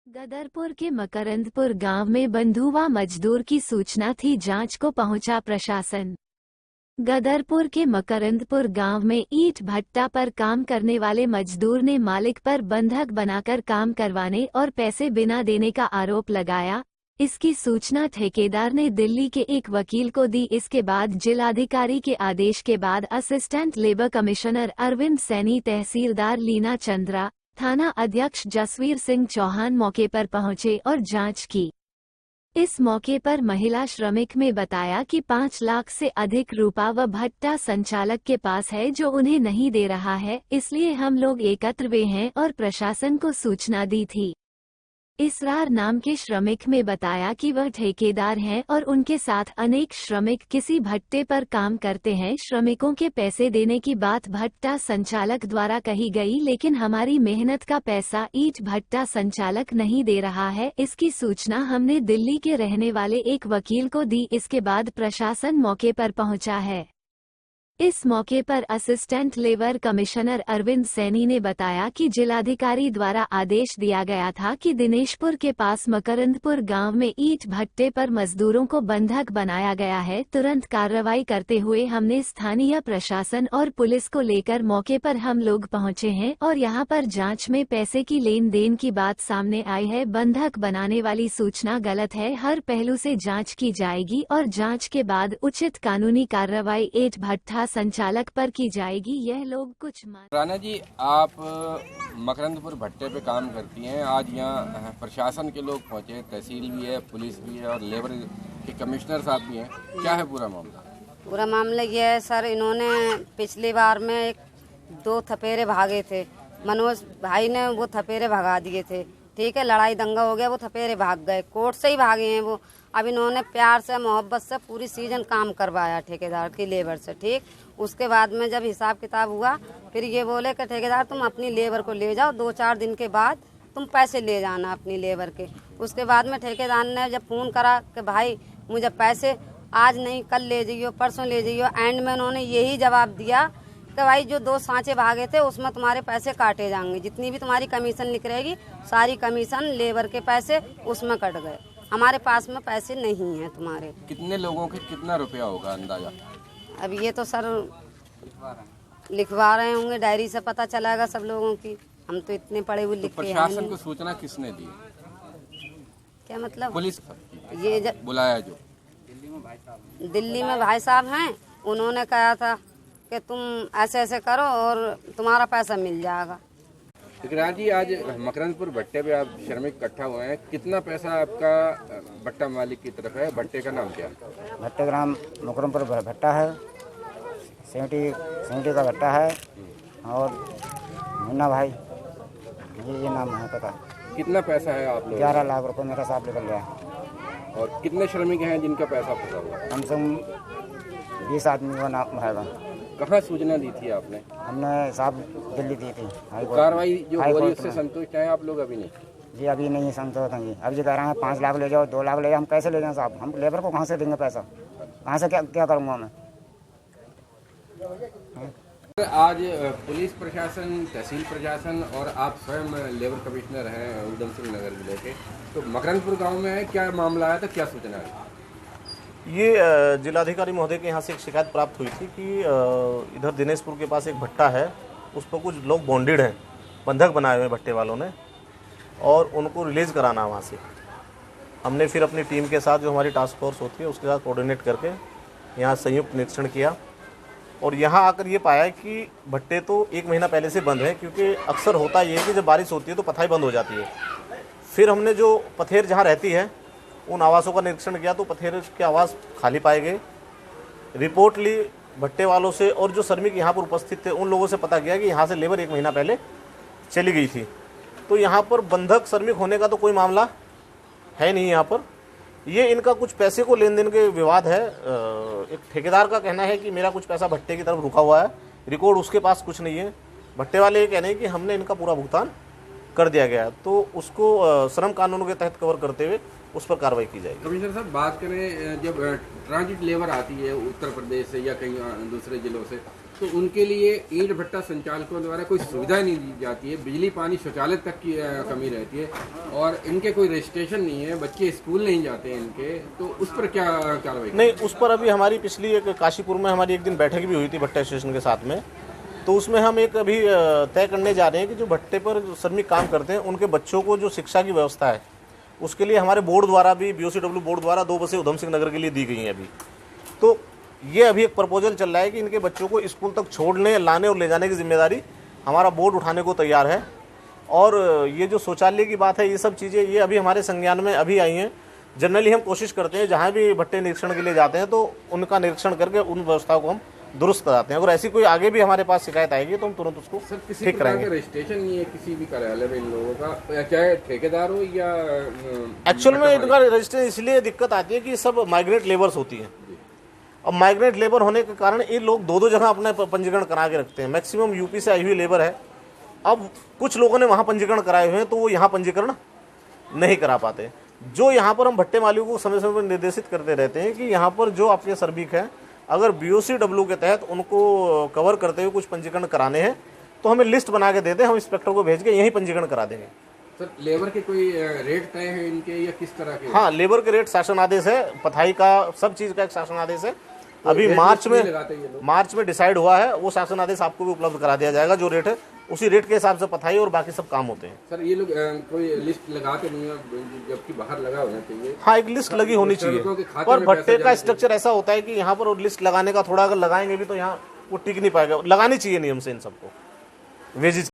गदरपुर के मकरंदपुर गांव में बंधुआ मजदूर की सूचना थी, जांच को पहुंचा प्रशासन। गदरपुर के मकरंदपुर गांव में ईंट भट्टा पर काम करने वाले मजदूर ने मालिक पर बंधक बनाकर काम करवाने और पैसे बिना देने का आरोप लगाया। इसकी सूचना ठेकेदार ने दिल्ली के एक वकील को दी। इसके बाद जिलाधिकारी के आदेश के बाद assistant labour commissioner Arvind Saini, तहसीलदार लीना चंद्रा, थाना अध्यक्ष जसवीर सिंह चौहान मौके पर पहुंचे और जांच की। इस मौके पर महिला श्रमिक में बताया कि 5 लाख से अधिक रुपया व भट्टा संचालक के पास है जो उन्हें नहीं दे रहा है, इसलिए हम लोग एकत्र हुए हैं और प्रशासन को सूचना दी थी। इसरार नाम के श्रमिक में बताया कि वह ठेकेदार हैं और उनके साथ अनेक श्रमिक किसी भट्टे पर काम करते हैं। श्रमिकों के पैसे देने की बात भट्टा संचालक द्वारा कही गई, लेकिन हमारी मेहनत का पैसा ईंट भट्टा संचालक नहीं दे रहा है। इसकी सूचना हमने दिल्ली के रहने वाले एक वकील को दी। इसके बाद प्रशासन मौके पर पहुंचा है। इस मौके पर assistant labour commissioner Arvind Saini ने बताया कि जिलाधिकारी द्वारा आदेश दिया गया था कि दिनेशपुर के पास मकरंदपुर गांव में ईंट भट्टे पर मजदूरों को बंधक बनाया गया है। तुरंत कार्रवाई करते हुए हमने स्थानीय प्रशासन और पुलिस को लेकर मौके पर हम लोग पहुंचे हैं और यहां पर जांच में पैसे की लेन देन की बात सामने आई है। बंधक बनाने वाली सूचना गलत है। हर पहलू से जाँच की जाएगी और जाँच के बाद उचित कानूनी कार्रवाई ईंट भट्टा संचालक पर की जाएगी। यह लोग कुछ राणा जी, आप मकरंदपुर भट्टे पे काम करती हैं। आज यहाँ प्रशासन के लोग पहुँचे, तहसील भी है, पुलिस भी है और लेबर के कमिश्नर साहब भी हैं। क्या है पूरा मामला? पूरा मामला ये है सर, इन्होंने पिछली बार में 2 थपेरे भागे थे। मनोज भाई ने वो थपेरे भगा दिए थे, ठीक है। लड़ाई दंगा हो गया, वो थपेरे भाग गए, कोर्ट से ही भागे हैं वो। अब इन्होंने प्यार से मोहब्बत से पूरी सीजन काम करवाया ठेकेदार की लेबर से, ठीक। उसके बाद में जब हिसाब किताब हुआ, फिर ये बोले कि ठेकेदार तुम अपनी लेबर को ले जाओ, 2-4 दिन के बाद तुम पैसे ले जाना अपनी लेबर के। उसके बाद में ठेकेदार ने जब फ़ोन करा कि भाई मुझे पैसे आज नहीं कल ले जाइयो, परसों ले जाइयो, एंड में उन्होंने यही जवाब दिया कि भाई जो 2 सांचे भागे थे उसमें तुम्हारे पैसे काटे जाएंगे, जितनी भी तुम्हारी कमीशन लिख रहेगी सारी कमीशन लेबर के पैसे उसमें कट गए, हमारे पास में पैसे नहीं हैं तुम्हारे। कितने लोगों के कितना रुपया होगा अंदाजा? अब ये तो सर लिखवा रहे होंगे, डायरी से पता चलेगा सब लोगों की। हम तो इतने पढ़े हुए लिखे हैं। प्रशासन को सूचना किसने दी? क्या मतलब? पुलिस ये जब बुलाया जो दिल्ली में भाई साहब हैं, उन्होंने कहा था कि तुम ऐसे ऐसे करो और तुम्हारा पैसा मिल जाएगा। राणा जी, आज मकरंदपुर भट्टे पे आप श्रमिक इकट्ठा हुए हैं, कितना पैसा आपका भट्टा मालिक की तरफ है? भट्टे का नाम क्या है? भट्टे का नाम मकरंदपुर भट्टा है, 70 का भट्टा है और मुन्ना भाई, ये नाम है पता। कितना पैसा है आप लोग? 11 लाख रुपए मेरा साहब निकल गया। और कितने श्रमिक हैं जिनका पैसा फंसा हुआ? कम से कम 20 आदमी का नाम रहेगा। कहाँ सूचना दी थी आपने? हमने साहब दिल्ली दी थी। कार्रवाई जो हो रही है उससे संतुष्ट हैं आप लोग? अभी नहीं जी, अभी नहीं संतुष्ट हैं जी। अभी जो कह रहे हैं 5 लाख ले जाओ, 2 लाख ले जाओ, हम कैसे ले जाएं साहब? हम लेबर को कहाँ से देंगे पैसा? कहाँ से क्या करूँगा मैं? आज पुलिस प्रशासन, तहसील प्रशासन और आप स्वयं लेबर कमिश्नर हैं उधम सिंह नगर जिले के, तो मकरंदपुर गांव में है, क्या मामला आया था, क्या सूचना है? ये जिलाधिकारी महोदय के यहाँ से एक शिकायत प्राप्त हुई थी कि इधर दिनेशपुर के पास एक भट्टा है, उस पर कुछ लोग बॉन्डेड हैं, बंधक बनाए हुए भट्टे वालों ने, और उनको रिलीज़ कराना वहाँ से। हमने फिर अपनी टीम के साथ, जो हमारी टास्क फोर्स होती है, उसके साथ कोऑर्डिनेट करके यहाँ संयुक्त निरीक्षण किया और यहाँ आकर ये पाया कि भट्टे तो 1 महीना पहले से बंद है, क्योंकि अक्सर होता ये है कि जब बारिश होती है तो पथाई बंद हो जाती है। फिर हमने जो पथेर जहाँ रहती है उन आवासों का निरीक्षण किया तो पथेर के आवास खाली पाए गए। रिपोर्ट ली भट्टे वालों से और जो श्रमिक यहाँ पर उपस्थित थे उन लोगों से पता किया कि यहाँ से लेबर 1 महीना पहले चली गई थी। तो यहाँ पर बंधक श्रमिक होने का तो कोई मामला है नहीं। यहाँ पर ये इनका कुछ पैसे को लेन देन के विवाद है। एक ठेकेदार का कहना है कि मेरा कुछ पैसा भट्टे की तरफ रुका हुआ है, रिकॉर्ड उसके पास कुछ नहीं है। भट्टे वाले ये कह रहे हैं कि हमने इनका पूरा भुगतान कर दिया गया, तो उसको श्रम कानूनों के तहत कवर करते हुए उस पर कार्रवाई की जाएगी। कमिश्नर साहब, बात करें जब ट्रांजिट लेबर आती है उत्तर प्रदेश से या कहीं दूसरे जिलों से, तो उनके लिए ईंट भट्टा संचालकों द्वारा कोई सुविधा नहीं दी जाती है, बिजली पानी शौचालय तक की कमी रहती है और इनके कोई रजिस्ट्रेशन नहीं है, बच्चे स्कूल नहीं जाते हैं इनके, तो उस पर क्या कार्रवाई? नहीं, उस पर अभी हमारी पिछली एक काशीपुर में हमारी एक दिन बैठक भी हुई थी भट्टा एसोसिएशन के साथ में, तो उसमें हम एक अभी तय करने जा रहे हैं कि जो भट्टे पर श्रमिक काम करते हैं उनके बच्चों को जो शिक्षा की व्यवस्था है उसके लिए हमारे बोर्ड द्वारा भी, BOCW बोर्ड द्वारा 2 बसें उधम सिंह नगर के लिए दी गई हैं अभी। तो ये अभी एक प्रपोजल चल रहा है कि इनके बच्चों को स्कूल तक छोड़ने, लाने और ले जाने की जिम्मेदारी हमारा बोर्ड उठाने को तैयार है। और ये जो शौचालय की बात है, ये सब चीज़ें ये अभी हमारे संज्ञान में अभी आई हैं। जनरली हम कोशिश करते हैं जहाँ भी भट्टे निरीक्षण के लिए जाते हैं तो उनका निरीक्षण करके उन व्यवस्थाओं को हम दुरुस्त कराते हैं। अगर ऐसी कोई आगे भी हमारे पास शिकायत आएगी तो हम तुरंत उसको ठीक कराएंगे। रजिस्ट्रेशन नहीं है किसी भी कार्यालय में इन लोगों का, चाहे ठेकेदार हो या एक्चुअल में इनका रजिस्ट्रेशन इसलिए दिक्कत आती है कि सब माइग्रेट लेबर्स होती हैं। अब माइग्रेट लेबर होने के कारण ये लोग 2-2 जगह अपने पंजीकरण करा के रखते हैं। मैक्सिमम यूपी से आई हुई लेबर है। अब कुछ लोगों ने वहाँ पंजीकरण कराए हुए हैं तो वो यहाँ पंजीकरण नहीं करा पाते। जो यहाँ पर हम भट्टे मालिकों को समय समय पर निर्देशित करते रहते हैं कि यहाँ पर जो आपके श्रमिक हैं अगर BOCW के तहत उनको कवर करते हुए कुछ पंजीकरण कराने हैं तो हमें लिस्ट बना के दे दें, हम इंस्पेक्टर को भेज के यहीं पंजीकरण करा देंगे। सर, लेबर के कोई रेट तय है इनके या किस तरह के? हाँ, लेबर के रेट शासन आदेश है, पथाई का सब चीज़ का एक शासन आदेश है। अभी मार्च में डिसाइड हुआ है, वो शासन आदेश आपको भी उपलब्ध करा दिया जाएगा। जो रेट है उसी रेट के हिसाब से पथाई और बाकी सब काम होते हैं। सर, ये लोग कोई लिस्ट लगाते नहीं है जबकि बाहर लगा होना चाहिए? हाँ, एक लिस्ट लगी होनी चाहिए, पर भट्टे का स्ट्रक्चर ऐसा होता है कि यहाँ पर लिस्ट लगाने का थोड़ा अगर लगाएंगे भी तो यहाँ वो टिक नहीं पाएगा। लगानी चाहिए नियम से इन सबको वेजेस